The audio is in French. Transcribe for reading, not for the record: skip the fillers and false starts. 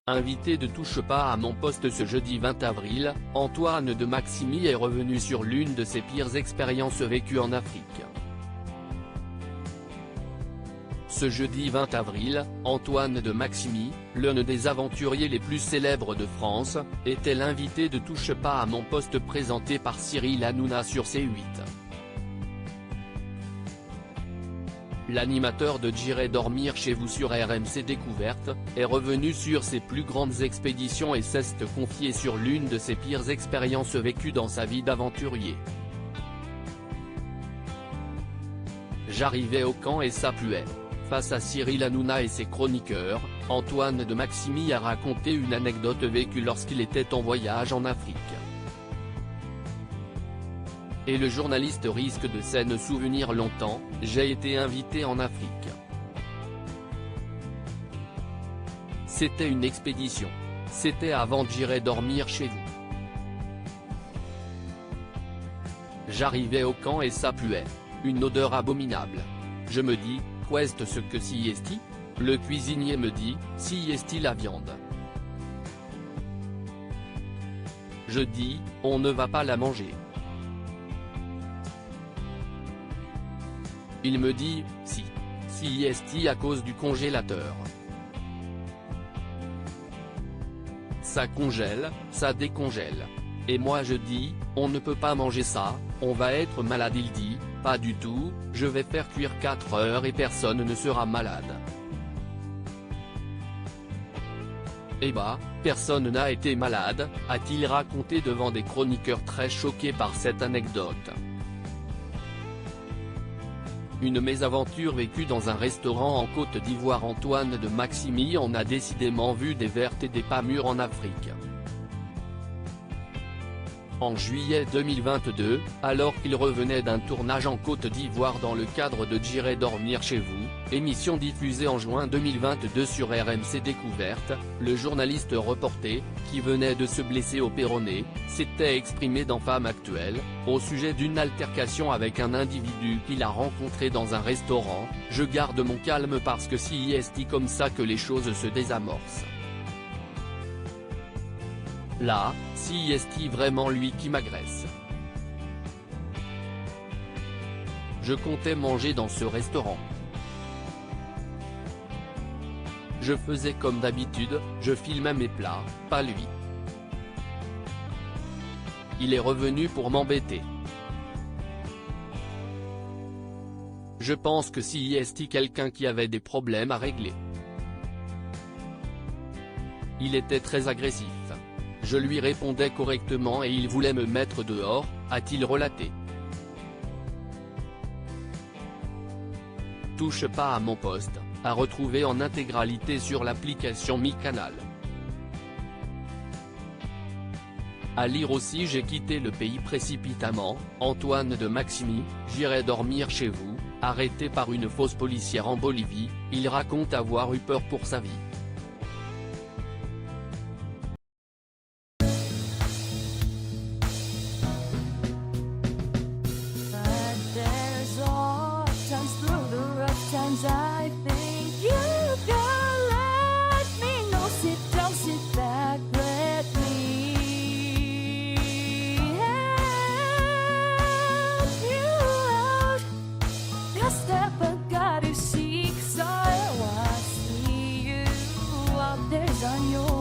Invité de Touche pas à mon poste ce jeudi 20 avril, Antoine de Maximi est revenu sur l'une de ses pires expériences vécues en Afrique. Ce jeudi 20 avril, Antoine de Maximi, l'un des aventuriers les plus célèbres de France, était l'invité de Touche pas à mon poste présenté par Cyril Hanouna sur C8. L'animateur de J'irai dormir chez vous sur RMC Découverte, est revenu sur ses plus grandes expéditions et s'est confié sur l'une de ses pires expériences vécues dans sa vie d'aventurier. J'arrivais au camp et ça puait. Face à Cyril Hanouna et ses chroniqueurs, Antoine de Maximi a raconté une anecdote vécue lorsqu'il était en voyage en Afrique. Et le journaliste risque de s'en souvenir longtemps, j'ai été invité en Afrique. C'était une expédition. C'était avant J'irai dormir chez vous. J'arrivais au camp et ça puait. Une odeur abominable. Je me dis, qu'est-ce que si est-il ? Le cuisinier me dit, si est-il la viande. Je dis, on ne va pas la manger. Il me dit, si est-il à cause du congélateur. Ça congèle, ça décongèle. Et moi je dis, on ne peut pas manger ça, on va être malade. Il dit, pas du tout, je vais faire cuire 4 heures et personne ne sera malade. Eh bah, personne n'a été malade, a-t-il raconté devant des chroniqueurs très choqués par cette anecdote. Une mésaventure vécue dans un restaurant en Côte d'Ivoire. Antoine de Maximi en a décidément vu des vertes et des pas mûres en Afrique. En juillet 2022, alors qu'il revenait d'un tournage en Côte d'Ivoire dans le cadre de J'irai dormir chez vous, émission diffusée en juin 2022 sur RMC Découverte, le journaliste reporté, qui venait de se blesser au péroné, s'était exprimé dans Femme Actuelle, au sujet d'une altercation avec un individu qu'il a rencontré dans un restaurant. Je garde mon calme parce que si est comme ça que les choses se désamorcent. Là, si est-il vraiment lui qui m'agresse. Je comptais manger dans ce restaurant. Je faisais comme d'habitude, je filmais mes plats, pas lui. Il est revenu pour m'embêter. Je pense que si est quelqu'un qui avait des problèmes à régler. Il était très agressif. Je lui répondais correctement et il voulait me mettre dehors, a-t-il relaté. Touche pas à mon poste, à retrouver en intégralité sur l'application MyCanal. À lire aussi. J'ai quitté le pays précipitamment, Antoine de Maximi, j'irai dormir chez vous, arrêté par une fausse policière en Bolivie, il raconte avoir eu peur pour sa vie. I think you can let me know. Sit down, sit back, let me help you out. Just step back, you seek, so I see you out there's on your